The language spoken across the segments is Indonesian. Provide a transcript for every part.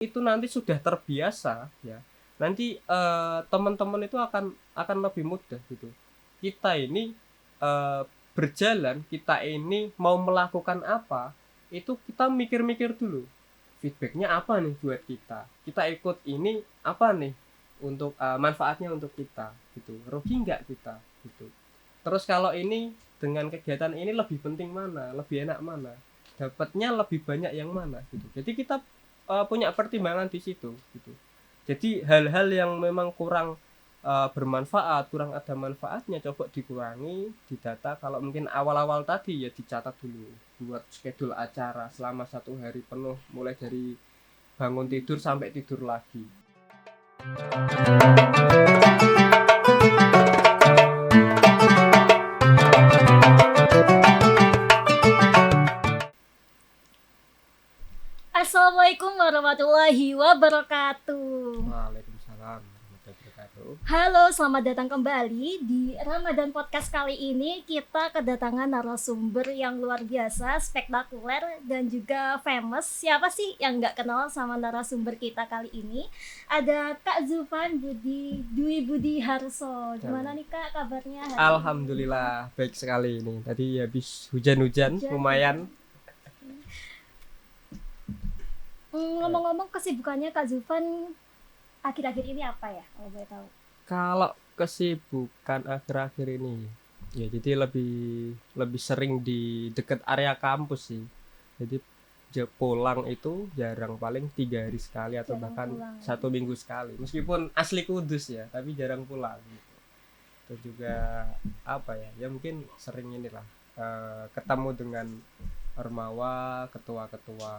itu nanti sudah terbiasa ya, nanti teman-teman itu akan lebih mudah gitu. Kita ini berjalan, kita ini mau melakukan apa, itu kita mikir-mikir dulu. Feedbacknya apa nih buat kita? Kita ikut ini apa nih untuk manfaatnya untuk kita gitu. Rugi nggak kita gitu. Terus kalau ini dengan kegiatan ini lebih penting mana, lebih enak mana, dapatnya lebih banyak yang mana gitu. Jadi kita punya pertimbangan di situ gitu. Jadi hal-hal yang memang kurang bermanfaat, kurang ada manfaatnya coba dikurangi, didata. Kalau mungkin awal-awal tadi ya dicatat dulu, buat schedule acara selama 1 hari penuh, mulai dari bangun tidur sampai tidur lagi. Assalamualaikum warahmatullahi wabarakatuh. Waalaikumsalam warahmatullahi wabarakatuh. Halo, selamat datang kembali di Ramadan Podcast. Kali ini kita kedatangan narasumber yang luar biasa, spektakuler, dan juga famous. Siapa sih yang nggak kenal sama narasumber kita kali ini? Ada Kak Zulfan Dwi Budi Harso. Gimana nih Kak kabarnya hari ini? Alhamdulillah baik sekali ini. Tadi habis hujan-hujan lumayan. Ngomong-ngomong kesibukannya Kak Zulfan akhir-akhir ini apa ya kalau boleh tahu? Kalau kesibukan akhir-akhir ini ya jadi lebih sering di dekat area kampus sih. Jadi pulang itu jarang, paling 3 hari sekali atau Jarang bahkan pulang. 1 minggu sekali. Meskipun asli Kudus ya, tapi jarang pulang gitu. Dan juga apa ya? Ya mungkin sering inilah ketemu dengan Ormawa, ketua-ketua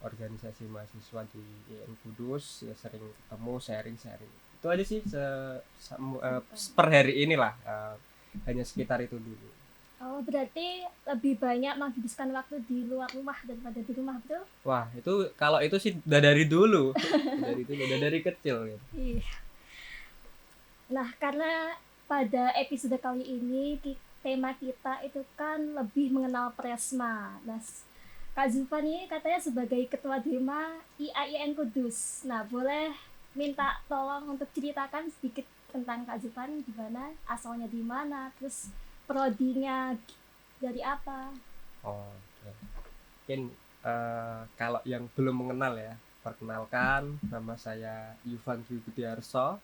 organisasi mahasiswa di IN Kudus, ya sering ketemu, sharing-sharing. Itu aja sih per hari inilah, hanya sekitar itu dulu. Oh, berarti lebih banyak menghabiskan waktu di luar rumah daripada di rumah, betul? Wah, itu kalau itu sih udah dari dulu. Udah dari kecil ya. Iya. Nah, karena pada episode kali ini tema kita itu kan lebih mengenal Presma. Nah, Kak Zulfan ini katanya sebagai Ketua Dema IAIN Kudus. Nah, boleh minta tolong untuk ceritakan sedikit tentang Kak Zulfan, gimana asalnya di mana, terus prodinya dari apa? Oh, oke. Mungkin kalau yang belum mengenal ya, perkenalkan, nama saya Yufan Dwi Budiarso.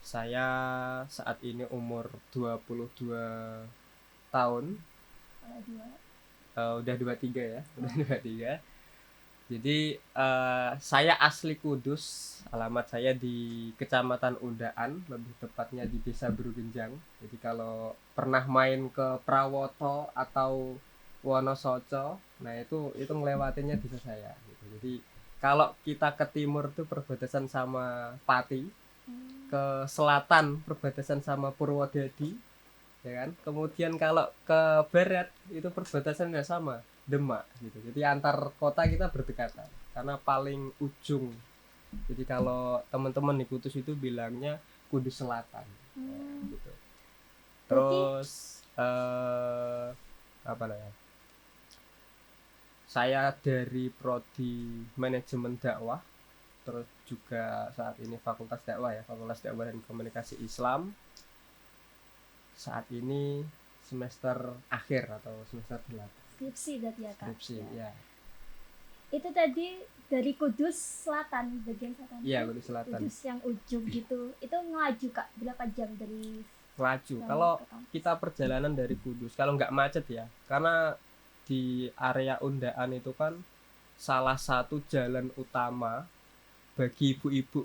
Saya saat ini umur 22 tahun. Udah 23 ya, udah 23. Jadi saya asli Kudus, alamat saya di Kecamatan Undaan, lebih tepatnya di Desa Brugenjang. Jadi kalau pernah main ke Prawoto atau Wonosoco, nah itu ngelewatinnya desa saya gitu. Jadi kalau kita ke timur tuh perbatasan sama Pati, ke selatan perbatasan sama Purwodadi, ya kan. Kemudian kalau ke barat itu perbatasannya sama Demak gitu. Jadi antar kota kita berdekatan karena paling ujung. Jadi kalau teman-teman di Kudus itu bilangnya Kudus Selatan. Ya, gitu. Terus apa namanya? Saya dari prodi manajemen dakwah, terus juga saat ini fakultas dakwah ya, Fakultas Dakwah dan Komunikasi Islam. Saat ini semester akhir atau semester 8. Skripsi berarti ya Kak? Skripsi, ya. Itu tadi dari Kudus Selatan, bagian selatan. Iya, Kudus Selatan. Kudus yang ujung gitu. Itu ngelaju Kak, berapa jam dari Ngelaju. Kalau kita perjalanan dari Kudus, kalau nggak macet ya, karena di area Undaan itu kan salah satu jalan utama bagi ibu-ibu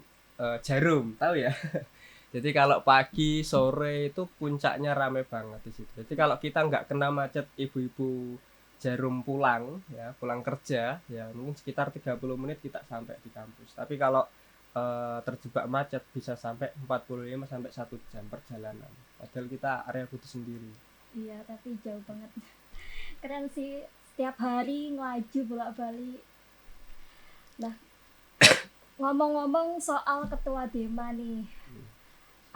Jarum, tahu ya? Jadi kalau pagi sore itu puncaknya rame banget di situ. Jadi kalau kita nggak kena macet, ibu-ibu Jarum pulang ya, pulang kerja ya, mungkin sekitar 30 menit kita sampai di kampus. Tapi kalau terjebak macet bisa sampai 45 sampai 1 jam perjalanan. Padahal kita area Kudus sendiri. Iya, tapi jauh banget. Keren sih, setiap hari ngelaju bolak-balik. Nah, ngomong-ngomong soal ketua Dema nih,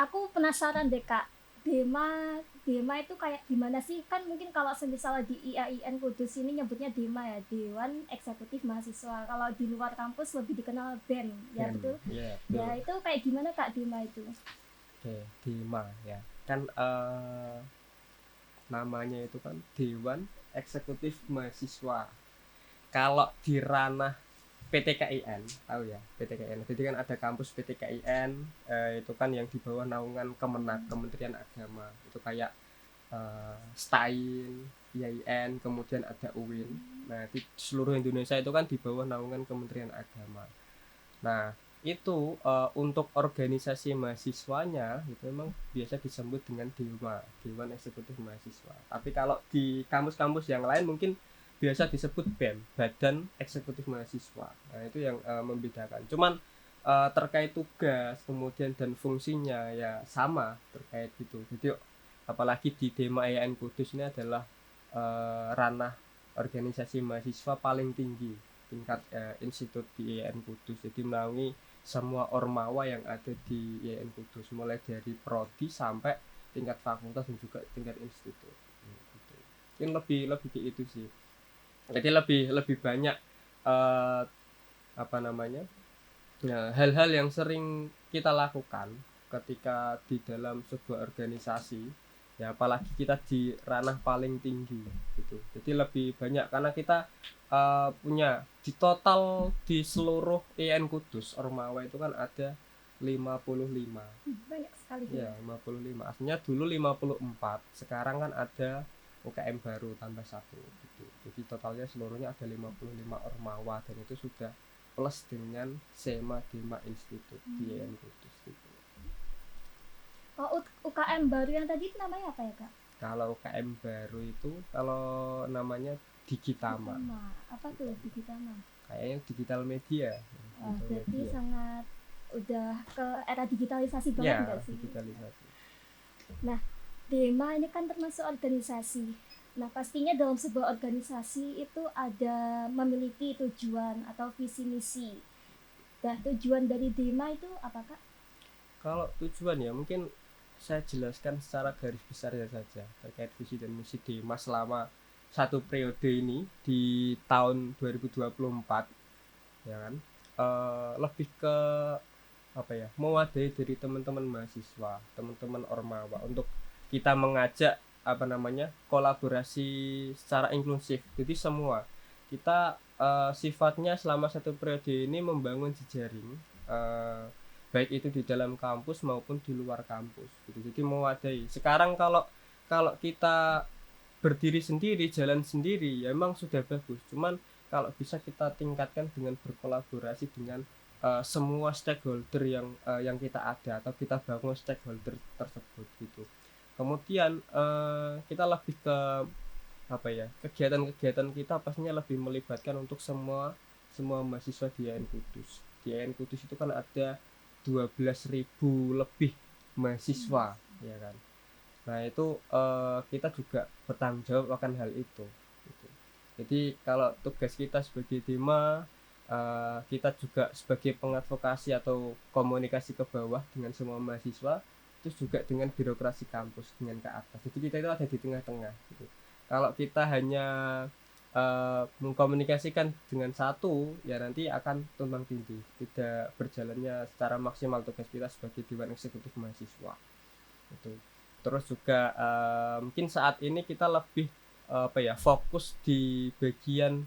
aku penasaran deh Kak, Dema itu kayak gimana sih? Kan mungkin kalau misalnya di IAIN Kudus ini nyebutnya Dema ya, Dewan Eksekutif Mahasiswa. Kalau di luar kampus lebih dikenal BEM, ya BEM, betul. ya Ya betul. itu kayak gimana Kak Dema itu? Oke, DEMA ya kan, namanya itu kan Dewan Eksekutif Mahasiswa. Kalau di ranah PTKIN, tahu ya PTKIN, jadi kan ada kampus PTKIN, itu kan yang di bawah naungan Kemenak, Kementerian Agama, itu kayak STAIN, IAIN, kemudian ada UIN. Nah di seluruh Indonesia itu kan di bawah naungan Kementerian Agama. Nah itu untuk organisasi mahasiswanya itu memang biasa disebut dengan DEWA, Dewan Eksekutif Mahasiswa. Tapi kalau di kampus-kampus yang lain mungkin biasa disebut BEM, Badan Eksekutif Mahasiswa. Nah itu yang membedakan. Cuman terkait tugas kemudian dan fungsinya ya sama terkait gitu. Jadi apalagi di Dema IAIN Kudus ini adalah ranah organisasi mahasiswa paling tinggi tingkat institut di IAIN Kudus. Jadi menaungi semua ormawa yang ada di IAIN Kudus, mulai dari prodi sampai tingkat fakultas dan juga tingkat institut. Gitu. Mungkin lebih ke itu sih. Jadi lebih banyak apa namanya, hal-hal yang sering kita lakukan ketika di dalam sebuah organisasi, ya apalagi kita di ranah paling tinggi gitu. Jadi lebih banyak karena kita punya di total di seluruh IAIN Kudus Ormawa itu kan ada 55. Banyak sekali Ya, ya. 55. Aslinya dulu 54, sekarang kan ada UKM baru tambah satu gitu. Jadi totalnya seluruhnya ada 55 Ormawa, dan itu sudah plus dengan SEMA Dema Institute di IAIN Kudus gitu. Oh, UKM baru yang tadi itu namanya apa ya Kak? Kalau UKM baru itu kalau namanya Digitama. Apa tuh Digitama? Kayaknya digital media. Berarti sangat udah ke era digitalisasi banget Ya, nggak sih? digitalisasi. Nah, Dema ini kan termasuk organisasi. Nah, pastinya dalam sebuah organisasi itu ada memiliki tujuan atau visi misi. Nah, tujuan dari Dema itu apa Kak? Kalau tujuan ya mungkin saya jelaskan secara garis besarnya saja terkait visi dan misi Dema selama satu periode ini di tahun 2024, ya kan. Lebih ke apa ya, mewadahi dari teman-teman mahasiswa, teman-teman ormawa untuk kita mengajak apa namanya kolaborasi secara inklusif. Jadi semua kita sifatnya selama satu periode ini membangun jejaring, baik itu di dalam kampus maupun di luar kampus gitu. Jadi mewadahi. Sekarang kalau kalau kita berdiri sendiri, jalan sendiri, ya emang sudah bagus. Cuman kalau bisa kita tingkatkan dengan berkolaborasi dengan semua stakeholder yang kita ada, atau kita bangun stakeholder tersebut gitu. Kemudian kita lebih ke apa ya, kegiatan-kegiatan kita pastinya lebih melibatkan untuk semua mahasiswa di IAIN Kudus. Di IAIN Kudus itu kan ada 12.000 lebih mahasiswa, ya kan. Nah itu kita juga bertanggung jawab akan hal itu gitu. Jadi kalau tugas kita sebagai Dema, kita juga sebagai pengadvokasi atau komunikasi ke bawah dengan semua mahasiswa, terus juga dengan birokrasi kampus dengan ke atas. Jadi kita itu ada di tengah-tengah gitu. Kalau kita hanya mengkomunikasikan dengan satu, ya nanti akan tumpang tindih, tidak berjalannya secara maksimal tugas kita sebagai Dewan Eksekutif Mahasiswa itu. Terus juga mungkin saat ini kita lebih apa ya, fokus di bagian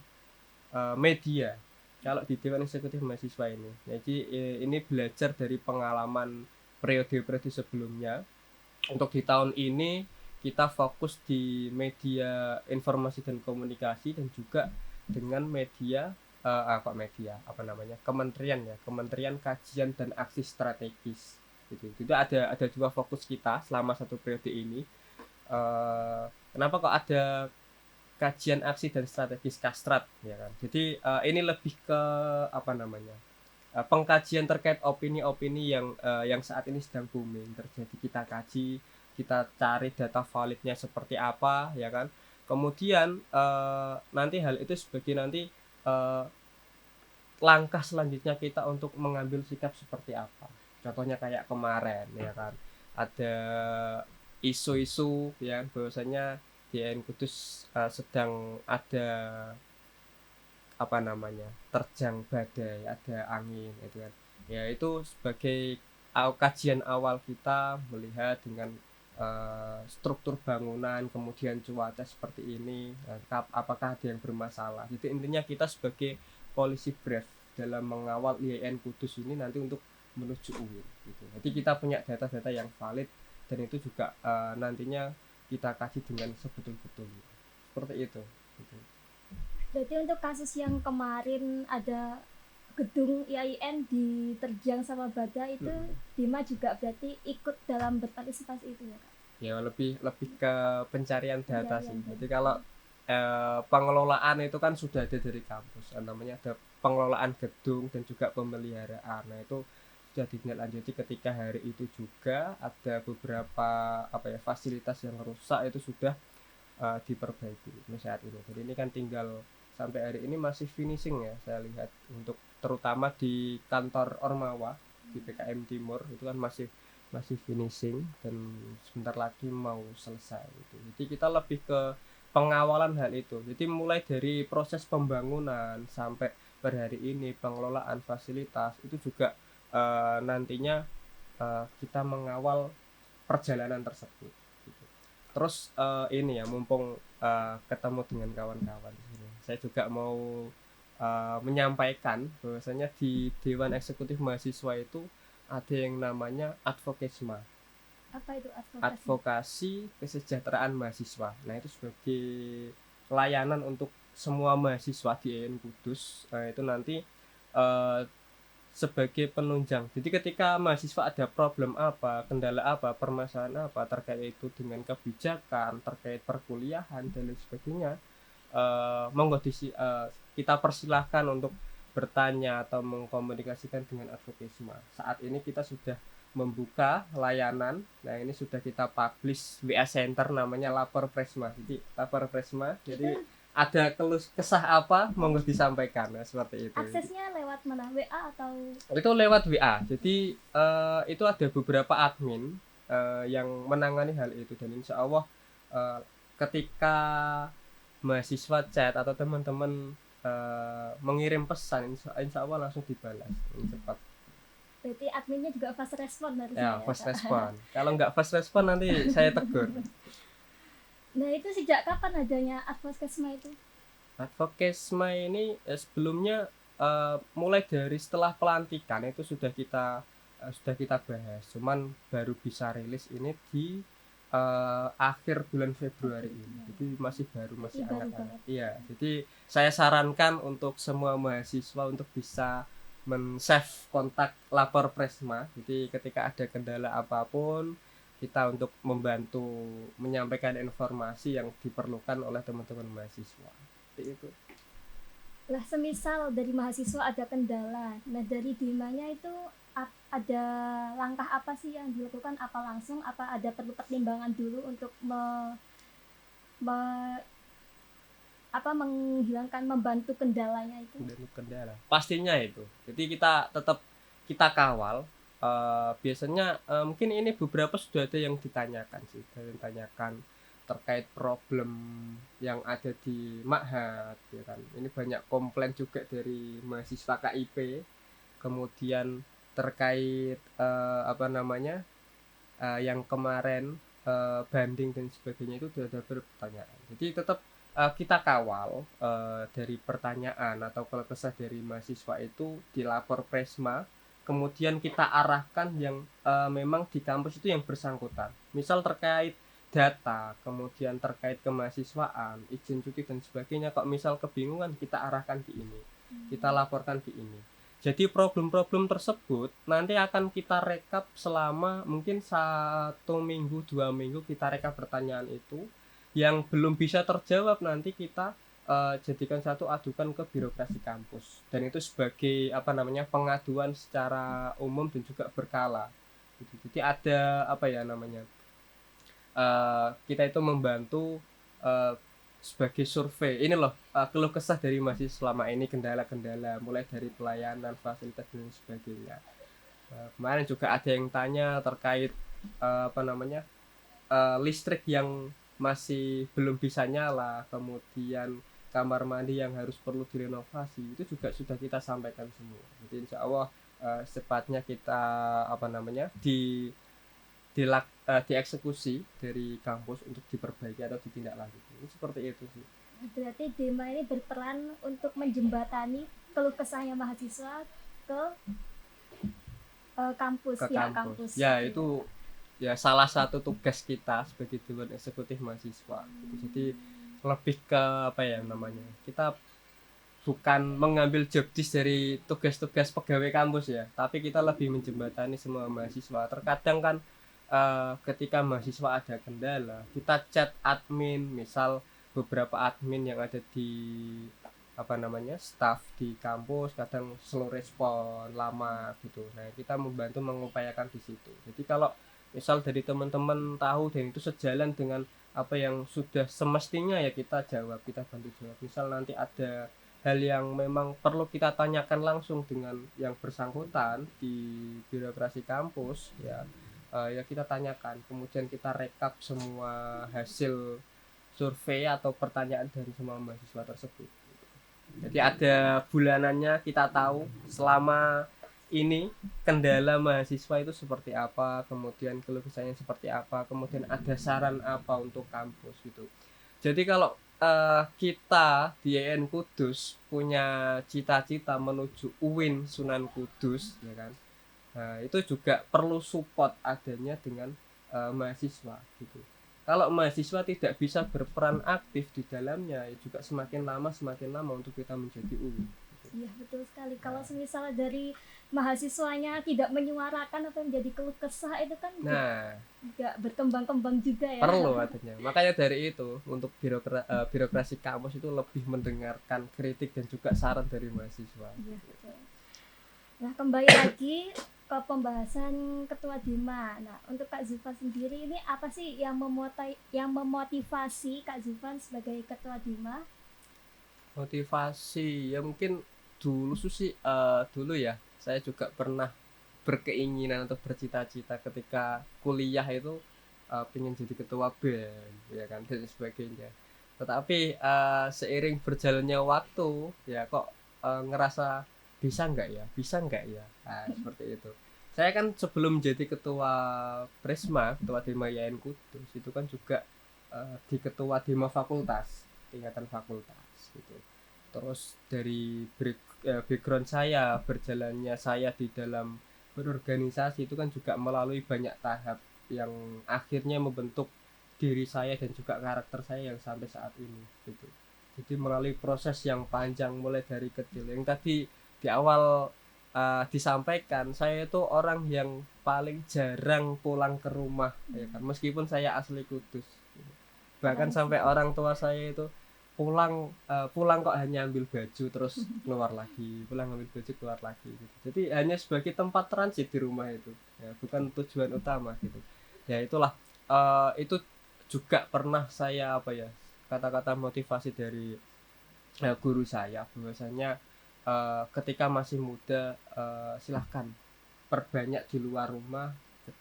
media kalau di Dewan Eksekutif Mahasiswa ini. Jadi ini belajar dari pengalaman periode-periode sebelumnya. Untuk di tahun ini kita fokus di media informasi dan komunikasi, dan juga dengan media Kementerian Kajian dan Aksi Strategis gitu. Itu ada dua fokus kita selama satu periode ini. Kenapa kok ada kajian aksi dan strategis Kastrat, ya kan. Jadi ini lebih ke apa namanya, pengkajian terkait opini-opini yang saat ini sedang booming terjadi. Kita kaji, kita cari data validnya seperti apa, ya kan. Kemudian nanti hal itu sebagai nanti langkah selanjutnya kita untuk mengambil sikap seperti apa. Contohnya kayak kemarin, ya kan, ada isu-isu ya bahwasanya di IAIN Kudus sedang ada apa namanya terjang badai, ada angin gitu kan. Ya itu sebagai kajian awal kita melihat dengan struktur bangunan, kemudian cuaca seperti ini, apakah ada yang bermasalah. Jadi intinya kita sebagai polisi brief dalam mengawal IAIN Kudus ini nanti untuk menuju UIN gitu. Jadi kita punya data-data yang valid dan itu juga nantinya kita kaji dengan sebetul-betulnya. Seperti itu. Gitu. Berarti untuk kasus yang kemarin ada gedung IAIN diterjang sama badai itu Dima juga berarti ikut dalam berpartisipasi itu ya Kak? Ya lebih ke pencarian data sih. Jadi kalau pengelolaan itu kan sudah ada dari kampus, namanya ada pengelolaan gedung dan juga pemeliharaan. Nah itu sudah ditindaklanjuti ketika hari itu juga ada beberapa fasilitas yang rusak itu sudah diperbaiki saat ini. Jadi ini kan tinggal sampai hari ini masih finishing ya saya lihat, untuk terutama di kantor Ormawa di PKM Timur itu kan masih finishing dan sebentar lagi mau selesai gitu. Jadi kita lebih ke pengawalan hal itu. Jadi mulai dari proses pembangunan sampai per hari ini pengelolaan fasilitas itu juga nantinya kita mengawal perjalanan tersebut gitu. Terus ini ya mumpung ketemu dengan kawan-kawan ini, saya juga mau menyampaikan bahwasanya di Dewan Eksekutif Mahasiswa itu ada yang namanya advokesma. Apa itu advokasi? Advokasi kesejahteraan mahasiswa. Nah itu sebagai layanan untuk semua mahasiswa di IAIN Kudus. Itu nanti sebagai penunjang. Jadi ketika mahasiswa ada problem apa, kendala apa, permasalahan apa terkait itu dengan kebijakan, terkait perkuliahan dan lain sebagainya, monggo kita persilahkan untuk bertanya atau mengkomunikasikan dengan advokesma. Saat ini kita sudah membuka layanan. Nah ini sudah kita publish WA Center namanya Lapor Presma. Jadi Lapor Presma. Jadi ada kesah apa monggo disampaikan. Nah, seperti itu. Aksesnya lewat mana? WA atau? Itu lewat WA. Jadi itu ada beberapa admin yang menangani hal itu dan insya Allah ketika mahasiswa chat atau teman-teman mengirim pesan insya Allah langsung dibalas cepat. Berarti adminnya juga fast respon Ya harusnya. fast respon. Kalau nggak fast respon nanti saya tegur. Nah itu sejak kapan adanya advokesma itu? Advokesma ini sebelumnya mulai dari setelah pelantikan itu sudah kita bahas. Cuman baru bisa rilis ini di akhir bulan Februari ini. Jadi masih hangat-hangat. Iya, jadi saya sarankan untuk semua mahasiswa untuk bisa men-save kontak Lapor Presma. Jadi ketika ada kendala apapun kita untuk membantu menyampaikan informasi yang diperlukan oleh teman-teman mahasiswa. Seperti itu. Lah semisal dari mahasiswa ada kendala, nah dari Dimanya itu ada langkah apa sih yang dilakukan? Apa langsung, apa ada perlu pertimbangan dulu untuk menghilangkan, membantu kendalanya itu? Membantu kendala. Pastinya itu. Jadi kita kawal. Biasanya mungkin ini beberapa sudah ada yang ditanyakan sih, terkait problem yang ada di Ma'had, ya kan. Ini banyak komplain juga dari mahasiswa KIP. Kemudian terkait yang kemarin banding dan sebagainya itu sudah ada pertanyaan. Jadi tetap kita kawal dari pertanyaan atau keluh kesah dari mahasiswa itu dilapor Presma, kemudian kita arahkan yang memang di kampus itu yang bersangkutan. Misal terkait data, kemudian terkait kemahasiswaan, izin cuti dan sebagainya. Kok misal kebingungan, kita arahkan di ini, kita laporkan di ini. Jadi problem-problem tersebut nanti akan kita rekap selama mungkin 1 minggu 2 minggu, kita rekap pertanyaan itu. Yang belum bisa terjawab nanti kita jadikan satu adukan ke birokrasi kampus, dan itu sebagai pengaduan secara umum dan juga berkala. Jadi ada kita itu membantu sebagai survei. Ini loh keluh kesah dari mahasiswa selama ini, kendala-kendala mulai dari pelayanan, fasilitas dan sebagainya. Kemarin juga ada yang tanya terkait listrik yang masih belum bisa nyala, kemudian kamar mandi yang harus perlu direnovasi, itu juga sudah kita sampaikan semua. Jadi insya Allah secepatnya kita dieksekusi dari kampus untuk diperbaiki atau ditindaklanjuti. Ini seperti itu sih. Berarti Dema ini berperan untuk menjembatani keluh kesahnya mahasiswa ke kampus, Ke pihak kampus. kampus. Ya gitu. itu ya salah satu tugas kita sebagai Dewan Eksekutif Mahasiswa. Gitu. Jadi lebih ke apa ya namanya? Kita bukan mengambil job desk dari tugas-tugas pegawai kampus ya, tapi kita lebih menjembatani semua mahasiswa. Terkadang kan ketika mahasiswa ada kendala, kita chat admin, misal beberapa admin yang ada di staff di kampus kadang slow respon, lama gitu. Nah, kita membantu mengupayakan di situ. Jadi kalau misal dari teman-teman tahu dan itu sejalan dengan apa yang sudah semestinya, ya kita jawab, kita bantu jawab. Misal nanti ada hal yang memang perlu kita tanyakan langsung dengan yang bersangkutan di birokrasi kampus, ya kita tanyakan, kemudian kita rekap semua hasil survei atau pertanyaan dari semua mahasiswa tersebut. Jadi ada bulanannya, kita tahu selama ini kendala mahasiswa itu seperti apa, kemudian keluh kesahnya seperti apa, kemudian ada saran apa untuk kampus gitu. Jadi kalau kita di IAIN Kudus punya cita-cita menuju UIN Sunan Kudus, ya kan? Nah, itu juga perlu support adanya dengan mahasiswa gitu. Kalau mahasiswa tidak bisa berperan aktif di dalamnya, ya juga semakin lama untuk kita menjadi UIN. Iya betul sekali. Kalau misalnya dari mahasiswanya tidak menyuarakan apa yang menjadi keluh kesah, itu kan nggak berkembang-kembang juga ya. Perlu adanya. Makanya dari itu untuk birokrasi kampus itu lebih mendengarkan kritik dan juga saran dari mahasiswa. Iya betul. Nah kembali lagi ke pembahasan Ketua Dema. Nah untuk Kak Zulfan sendiri ini apa sih yang memotivasi Kak Zulfan sebagai Ketua Dema? Motivasi ya mungkin dulu ya saya juga pernah berkeinginan atau bercita-cita ketika kuliah itu pengen jadi ketua BEM, ya kan, dan sebagainya. Tetapi seiring berjalannya waktu ya kok ngerasa bisa nggak ya, nah, seperti itu. Saya kan sebelum jadi ketua Prisma, ketua Dema IAIN Kudus, itu kan juga di ketua Dema fakultas, tingkatan fakultas gitu. Terus dari background saya, berjalannya saya di dalam berorganisasi itu kan juga melalui banyak tahap yang akhirnya membentuk diri saya dan juga karakter saya yang sampai saat ini gitu. Jadi melalui proses yang panjang mulai dari kecil. Yang tadi di awal disampaikan, saya itu orang yang paling jarang pulang ke rumah, ya kan, meskipun saya asli Kudus. Bahkan sampai orang tua saya itu pulang kok hanya ambil baju terus keluar lagi, pulang ambil baju keluar lagi gitu. Jadi hanya sebagai tempat transit di rumah itu, ya, bukan tujuan utama gitu. Ya itulah itu juga pernah saya kata-kata motivasi dari guru saya bahwasanya ketika masih muda silahkan perbanyak di luar rumah,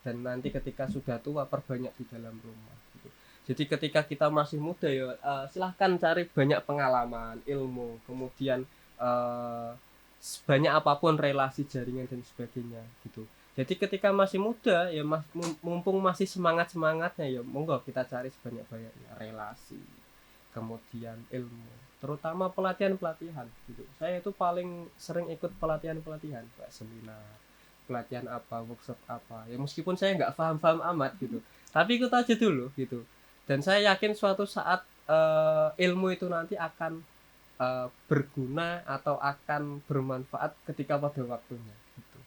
dan nanti ketika sudah tua perbanyak di dalam rumah gitu. Jadi ketika kita masih muda ya silahkan cari banyak pengalaman, ilmu, kemudian sebanyak apapun relasi, jaringan dan sebagainya gitu. Jadi ketika masih muda ya mumpung masih semangatnya ya monggo kita cari sebanyak-banyaknya relasi, kemudian ilmu, terutama pelatihan gitu. Saya itu paling sering ikut pelatihan Pak, seminar, pelatihan apa, workshop apa. Ya meskipun saya nggak paham amat gitu, tapi ikut aja dulu gitu. Dan saya yakin suatu saat ilmu itu nanti akan berguna atau akan bermanfaat ketika pada waktunya gitu.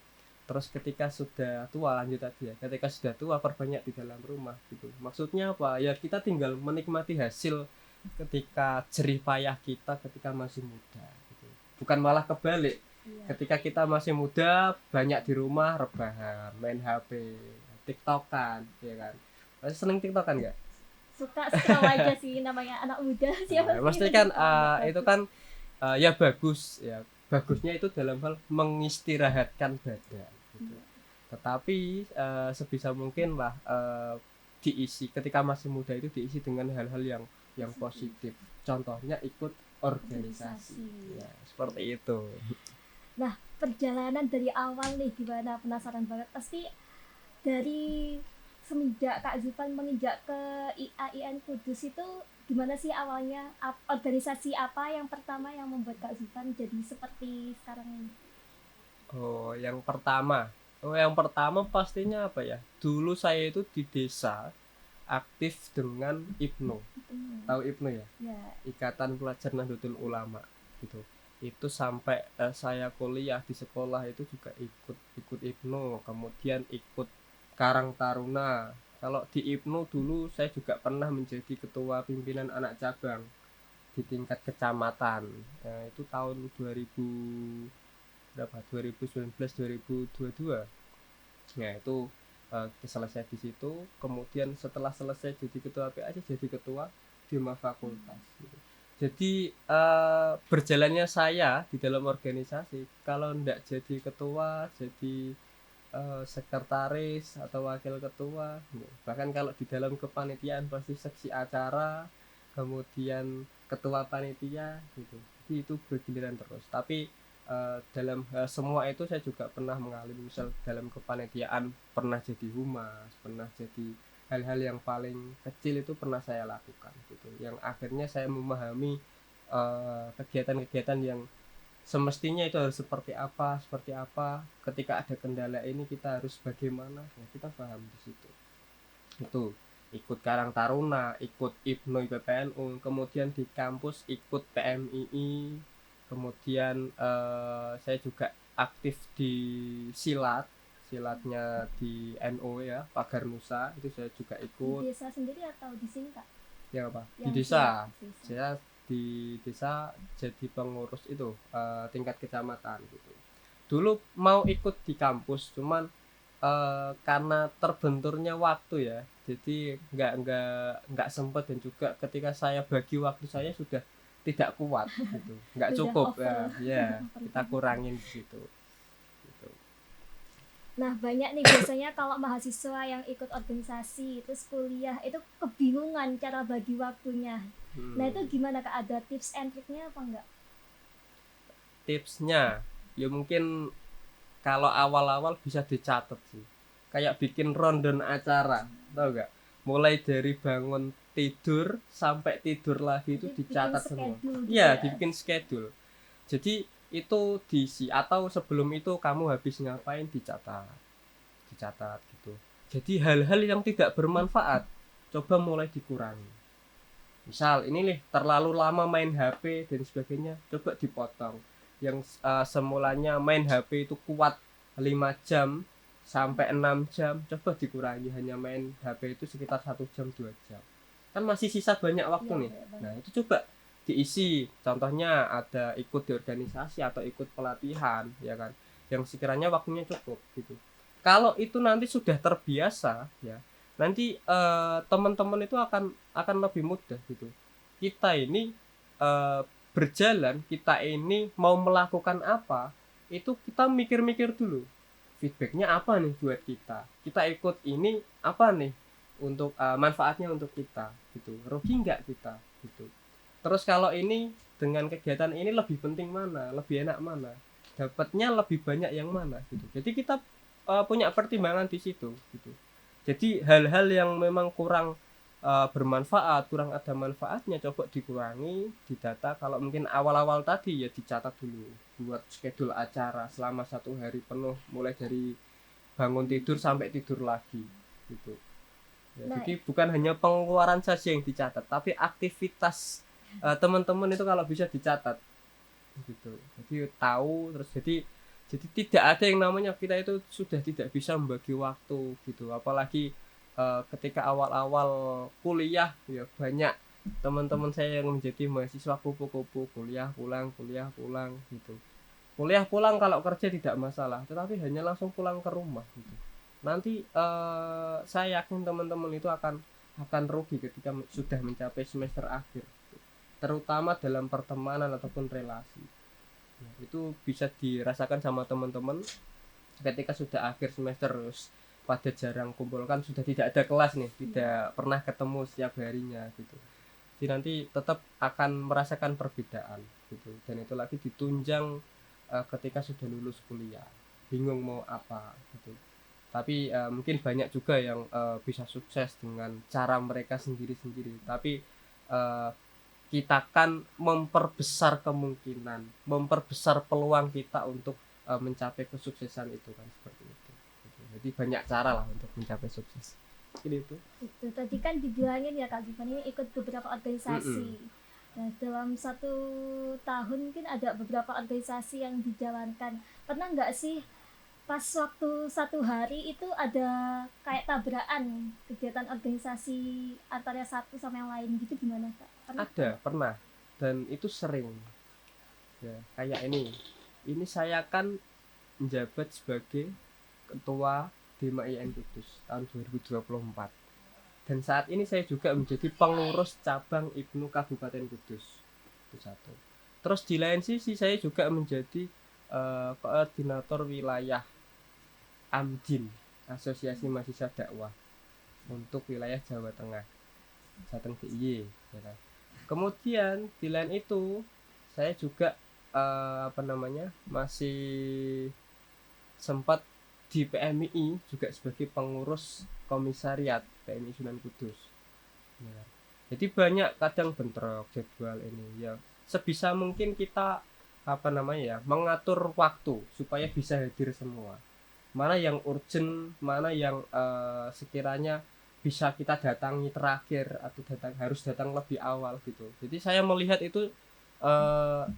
Terus ketika sudah tua, lanjut tadi ya, ketika sudah tua perbanyak di dalam rumah gitu. Maksudnya apa? Ya kita tinggal menikmati hasil ketika jerih payah kita ketika masih muda gitu. Bukan malah kebalik. Ketika kita masih muda banyak di rumah rebahan, main HP, TikTokan, ya kan. Masih seneng TikTokan nggak? Suka scroll aja sih, namanya anak muda siapa sih. Pasti kan itu kan ya bagus ya. Bagusnya itu dalam hal mengistirahatkan badan gitu. Tetapi sebisa mungkin lah diisi ketika masih muda itu diisi dengan hal-hal yang positif. Contohnya ikut organisasi. Ya, seperti itu. Nah, perjalanan dari awal nih gimana, penasaran banget. Pasti dari semenjak Kak Zulfan menginjak ke IAIN Kudus itu gimana sih awalnya? Organisasi apa yang pertama yang membuat Kak Zulfan jadi seperti sekarang ini? Oh, yang pertama pastinya apa ya? Dulu saya itu di desa aktif dengan IPNU. Tahu IPNU ya? Ya. Ikatan Pelajar Nahdlatul Ulama gitu. Itu sampai saya kuliah di sekolah itu juga ikut IPNU, kemudian ikut Karang Taruna. Kalau di IPNU dulu saya juga pernah menjadi ketua pimpinan anak cabang di tingkat kecamatan. Itu tahun 2000 berapa? 2019 2022. Ya itu selesai di situ. Kemudian setelah selesai jadi ketua PAC jadi ketua Dema Fakultas gitu. Jadi berjalannya saya di dalam organisasi kalau ndak jadi ketua jadi sekretaris atau wakil ketua, bahkan kalau di dalam kepanitiaan pasti seksi acara, kemudian ketua panitia gitu. Jadi itu bergiliran terus. Tapi dalam semua itu saya juga pernah mengalami, misal dalam kepanitiaan pernah jadi humas, pernah jadi hal-hal yang paling kecil itu pernah saya lakukan gitu. Yang akhirnya saya memahami kegiatan-kegiatan yang semestinya itu harus seperti apa, ketika ada kendala ini kita harus bagaimana, ya kita paham di situ. Itu ikut Karang Taruna, ikut IPNU IPPNU, kemudian di kampus ikut PMII, kemudian saya juga aktif di silatnya di NO ya, Pagar Nusa itu saya juga ikut. Di desa sendiri atau di sini Kak? Ya apa? Di Yang desa. desa. Saya di desa jadi pengurus itu tingkat kecamatan gitu. Dulu mau ikut di kampus, cuman karena terbenturnya waktu ya, jadi nggak sempet, dan juga ketika saya bagi waktu saya sudah tidak kuat gitu, nggak Sudah cukup over. ya kita kurangin di situ. Gitu. Nah, banyak nih biasanya kalau mahasiswa yang ikut organisasi terus kuliah itu kebingungan cara bagi waktunya. Nah, itu gimana Kak? Ada tips and triknya apa enggak? Tipsnya ya mungkin kalau awal-awal bisa dicatat sih, kayak bikin rundown acara, tau gak, mulai dari bangun tidur sampai tidur lagi itu Jadi dicatat bikin semua. schedule gitu Iya, ya. dibikin schedule. Jadi itu diisi, atau sebelum itu kamu habis ngapain dicatat gitu. Jadi hal-hal yang tidak bermanfaat coba mulai dikurangi. Misal ini nih terlalu lama main HP dan sebagainya, coba dipotong. Yang semulanya main HP itu kuat 5 jam sampai 6 jam, coba dikurangi hanya main HP itu sekitar 1 jam 2 jam. Kan masih sisa banyak waktu Iya, nih. benar. Nah, itu coba diisi. Contohnya ada ikut di organisasi atau ikut pelatihan ya kan, yang sekiranya waktunya cukup gitu. Kalau itu nanti sudah terbiasa ya, nanti teman-teman itu akan lebih mudah gitu. Kita ini berjalan, kita ini mau melakukan apa, itu kita mikir-mikir dulu feedbacknya apa nih buat kita ikut ini apa nih untuk manfaatnya untuk kita gitu, rugi nggak kita gitu. Terus kalau ini dengan kegiatan ini lebih penting mana, lebih enak mana, dapatnya lebih banyak yang mana gitu. Jadi kita punya pertimbangan di situ gitu. Jadi hal-hal yang memang kurang bermanfaat, kurang ada manfaatnya coba dikurangi, didata. Kalau mungkin awal-awal tadi ya dicatat dulu, buat schedule acara selama 1 hari penuh, mulai dari bangun tidur sampai tidur lagi gitu ya. Nah, Jadi bukan hanya pengeluaran saja yang dicatat, tapi aktivitas teman-teman itu kalau bisa dicatat gitu. Jadi tahu, terus jadi tidak ada yang namanya kita itu sudah tidak bisa membagi waktu gitu. Apalagi ketika awal-awal kuliah ya, banyak teman-teman saya yang menjadi mahasiswa kupu-kupu, kuliah pulang gitu. Kuliah pulang, kalau kerja tidak masalah, tetapi hanya langsung pulang ke rumah gitu. Nanti saya yakin teman-teman itu akan rugi ketika sudah mencapai semester akhir, terutama dalam pertemanan ataupun relasi. Itu bisa dirasakan sama teman-teman ketika sudah akhir semester, pada jarang kumpul, kan sudah tidak ada kelas nih, tidak pernah ketemu setiap harinya gitu. Jadi nanti tetap akan merasakan perbedaan gitu, dan itu lagi ditunjang ketika sudah lulus kuliah, bingung mau apa gitu. Tapi mungkin banyak juga yang bisa sukses dengan cara mereka sendiri-sendiri, tapi eh, kita kan memperbesar kemungkinan, memperbesar peluang kita untuk mencapai kesuksesan itu kan, seperti itu gitu. Jadi banyak cara lah untuk mencapai sukses ini itu. Itu tadi kan dibilangin ya Kak Zufan ini ikut beberapa organisasi. Nah, dalam 1 tahun mungkin ada beberapa organisasi yang dijalankan. Pernah nggak sih pas waktu 1 hari itu ada kayak tabrakan kegiatan organisasi antara satu sama yang lain gitu, gimana Kak? Pernah, dan itu sering ya. Kayak ini saya kan menjabat sebagai ketua Dema IAIN Kudus tahun 2024, dan saat ini saya juga menjadi pengurus cabang IPNU Kabupaten Kudus itu satu. Terus di lain sisi saya juga menjadi koordinator wilayah AMJIN, Asosiasi Mahasiswa Dakwah, untuk wilayah Jawa Tengah, Jateng DIY ya kan. Kemudian di lain itu saya juga masih sempat di PMI juga sebagai pengurus komisariat PMI Sunan Kudus ya. Jadi banyak kadang bentrok jadwal ini ya. Sebisa mungkin kita mengatur waktu supaya bisa hadir semua, mana yang urgent, mana yang sekiranya bisa kita datangi terakhir atau harus datang lebih awal gitu. Jadi saya melihat itu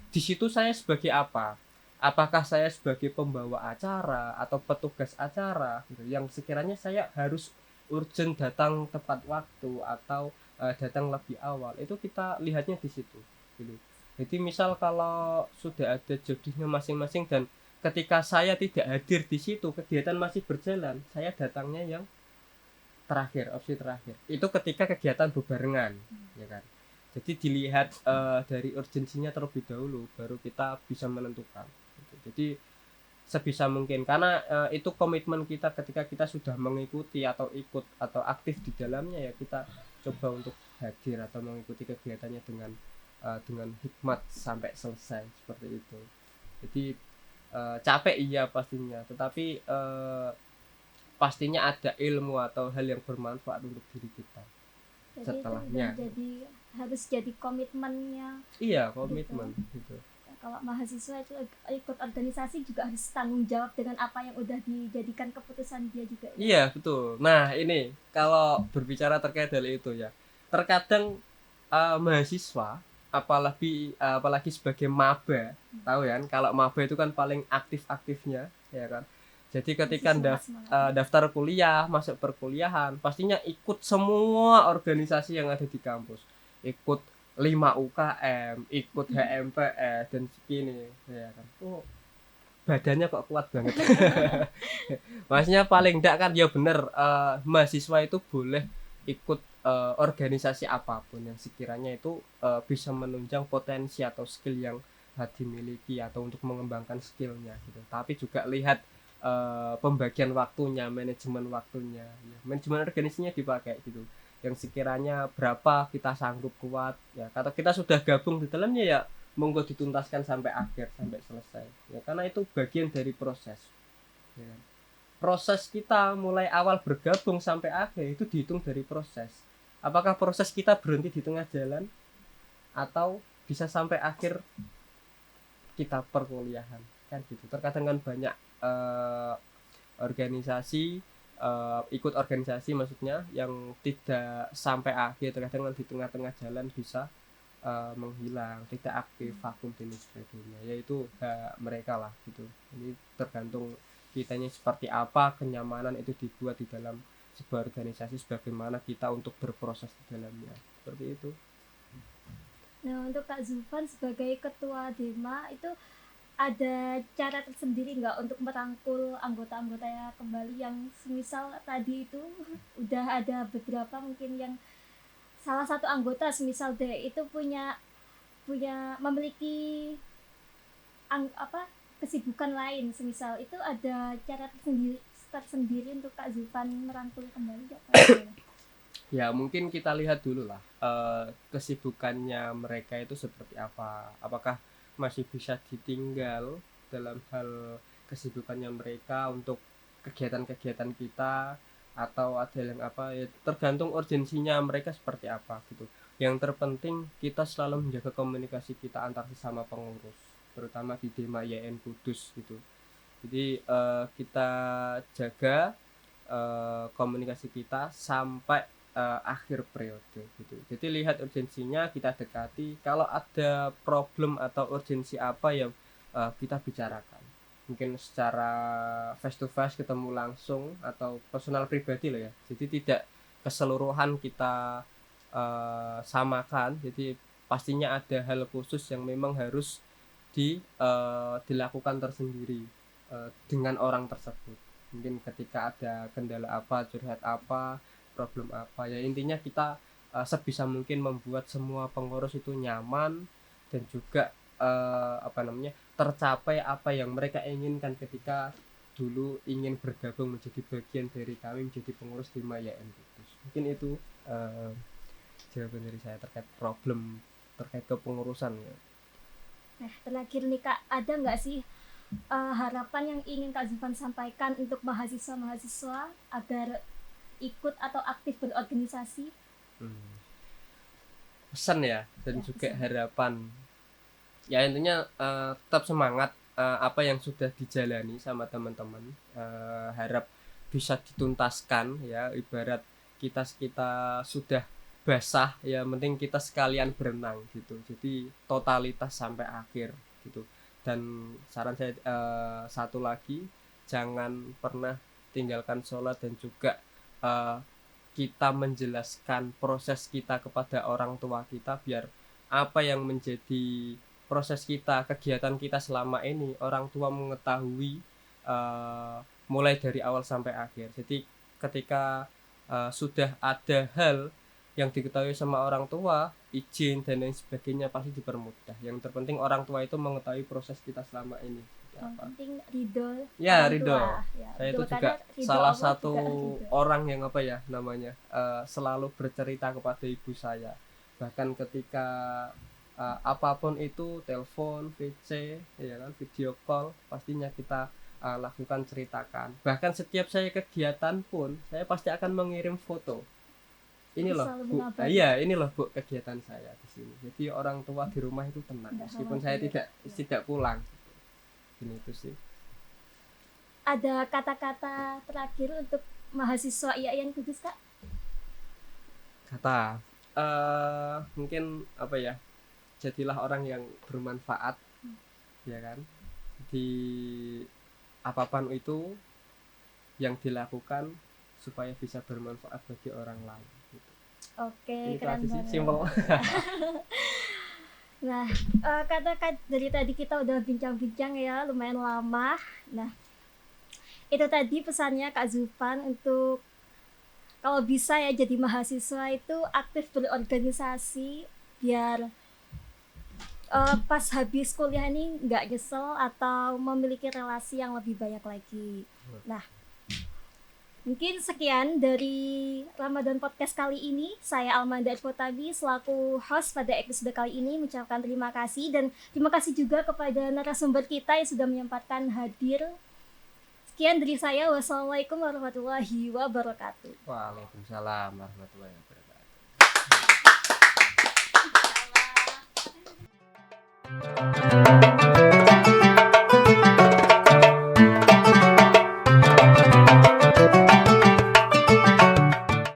di situ saya sebagai apa? Apakah saya sebagai pembawa acara atau petugas acara gitu, yang sekiranya saya harus urgent datang tepat waktu atau datang lebih awal, itu kita lihatnya di situ gitu. Jadi misal kalau sudah ada jobdesknya masing-masing dan ketika saya tidak hadir di situ, kegiatan masih berjalan, saya datangnya yang terakhir, opsi terakhir. Itu ketika kegiatan bebarengan, ya kan. Jadi dilihat dari urgensinya terlebih dahulu, baru kita bisa menentukan. Gitu. Jadi sebisa mungkin, karena itu komitmen kita ketika kita sudah mengikuti atau ikut atau aktif di dalamnya, ya kita coba untuk hadir atau mengikuti kegiatannya dengan hikmat sampai selesai, seperti itu. Jadi capek iya pastinya, tetapi pastinya ada ilmu atau hal yang bermanfaat untuk diri kita. Jadi Setelahnya itu jadi harus jadi komitmennya. iya, komitmen gitu. Kalau mahasiswa itu ikut organisasi juga harus tanggung jawab dengan apa yang udah dijadikan keputusan dia juga ya? Iya betul. Nah ini kalau berbicara terkait hal itu ya, terkadang mahasiswa apalagi sebagai maba, tahu ya, kalau maba itu kan paling aktif-aktifnya ya kan. Jadi ketika daftar kuliah, masuk perkuliahan, pastinya ikut semua organisasi yang ada di kampus, ikut 5 UKM, ikut HMPS dan segini ya kan. Oh, badannya kok kuat banget. Maksudnya paling enggak kan ya bener, mahasiswa itu boleh ikut organisasi apapun yang sekiranya itu bisa menunjang potensi atau skill yang dimiliki atau untuk mengembangkan skillnya gitu. Tapi juga lihat pembagian waktunya, manajemen waktunya ya. Manajemen organisasinya dipakai gitu, yang sekiranya berapa kita sanggup kuat ya. Kalau kita sudah gabung di dalamnya ya monggo dituntaskan sampai akhir, sampai selesai ya, karena itu bagian dari proses ya. Proses kita mulai awal bergabung sampai akhir itu dihitung dari proses. Apakah proses kita berhenti di tengah jalan atau bisa sampai akhir kita perkuliahan kan gitu. Terkadang kan banyak organisasi ikut organisasi maksudnya yang tidak sampai akhir, terkadang kan di tengah-tengah jalan bisa menghilang, tidak aktif, vakum dan sebagainya. Yaitu mereka lah gitu. Ini tergantung kitanya seperti apa kenyamanan itu dibuat di dalam sebuah organisasi, sebagaimana kita untuk berproses di dalamnya, seperti itu. Nah, untuk Kak Zulfan sebagai ketua Dema itu ada cara tersendiri nggak untuk merangkul anggota-anggotanya kembali, yang semisal tadi itu udah ada beberapa mungkin yang salah satu anggota semisal deh itu punya memiliki kesibukan lain, semisal itu ada cara tersendiri tersendiri untuk Kak Zulfan merangkul kembali Kak? Gimana? Ya mungkin kita lihat dulu lah kesibukannya mereka itu seperti apa. Apakah masih bisa ditinggal dalam hal kesibukannya mereka untuk kegiatan-kegiatan kita, atau ada yang apa ya, tergantung urgensinya mereka seperti apa gitu. Yang terpenting kita selalu menjaga komunikasi kita antar sesama pengurus, terutama di Dema YN Kudus gitu. Jadi kita jaga komunikasi kita sampai akhir periode gitu. Jadi lihat urgensinya, kita dekati. Kalau ada problem atau urgensi apa yang kita bicarakan, mungkin secara face to face, ketemu langsung, atau personal pribadi lah ya. Jadi tidak keseluruhan kita samakan. Jadi pastinya ada hal khusus yang memang harus dilakukan tersendiri dengan orang tersebut. Mungkin ketika ada kendala apa, curhat apa, problem apa, ya intinya kita sebisa mungkin membuat semua pengurus itu nyaman dan juga tercapai apa yang mereka inginkan ketika dulu ingin bergabung menjadi bagian dari kami, menjadi pengurus Dema YN Kudus. Mungkin itu jawaban dari saya terkait problem terkait kepengurusan ya. Nah, terakhir nih Kak, ada nggak sih harapan yang ingin Kak Zulfan sampaikan untuk mahasiswa-mahasiswa agar ikut atau aktif berorganisasi? Pesan ya, dan Ya, juga pesan. harapan. Ya intinya tetap semangat, apa yang sudah dijalani sama teman-teman, harap bisa dituntaskan ya. Ibarat kita sudah basah ya, penting kita sekalian berenang gitu. Jadi totalitas sampai akhir gitu. Dan saran saya satu lagi, jangan pernah tinggalkan sholat, dan juga kita menjelaskan proses kita kepada orang tua kita, biar apa yang menjadi proses kita, kegiatan kita selama ini, orang tua mengetahui mulai dari awal sampai akhir. Jadi ketika sudah ada hal yang diketahui sama orang tua, izin dan lain sebagainya pasti dipermudah. Yang terpenting orang tua itu mengetahui proses kita selama ini seperti Yang apa. penting ridho Ya, orang ridho. tua. Ya, Saya ridho, itu juga karena ridho salah Allah satu juga ridho. orang yang selalu bercerita kepada ibu saya. Bahkan ketika apapun itu, telepon, VC, ya kan, video call, pastinya kita lakukan, ceritakan. Bahkan setiap saya kegiatan pun, saya pasti akan mengirim foto. Ini loh Selalu Bu, mengabari. iya ini loh Bu kegiatan saya di sini. Jadi orang tua di rumah itu tenang, Nggak meskipun khawatir. saya tidak pulang. Ini itu sih. Ada kata-kata terakhir untuk mahasiswa IAIN Kudus Kak? Kata mungkin apa ya, jadilah orang yang bermanfaat, ya kan, di apapun itu yang dilakukan, supaya bisa bermanfaat bagi orang lain gitu. Oke, Ini keren aja sih, banget. simple. Nah, kata-kata dari tadi kita udah bincang-bincang ya, lumayan lama. Nah, itu tadi pesannya Kak Zulfan untuk kalau bisa ya jadi mahasiswa itu aktif berorganisasi, biar pas habis kuliah ini nggak nyesel atau memiliki relasi yang lebih banyak lagi. Nah, mungkin sekian dari Ramadan Podcast kali ini. Saya Almanda Fotabi selaku host pada episode kali ini mengucapkan terima kasih, dan terima kasih juga kepada narasumber kita yang sudah menyempatkan hadir. Sekian dari saya. Wassalamualaikum warahmatullahi wabarakatuh. Waalaikumsalam warahmatullahi wabarakatuh. Insyaallah.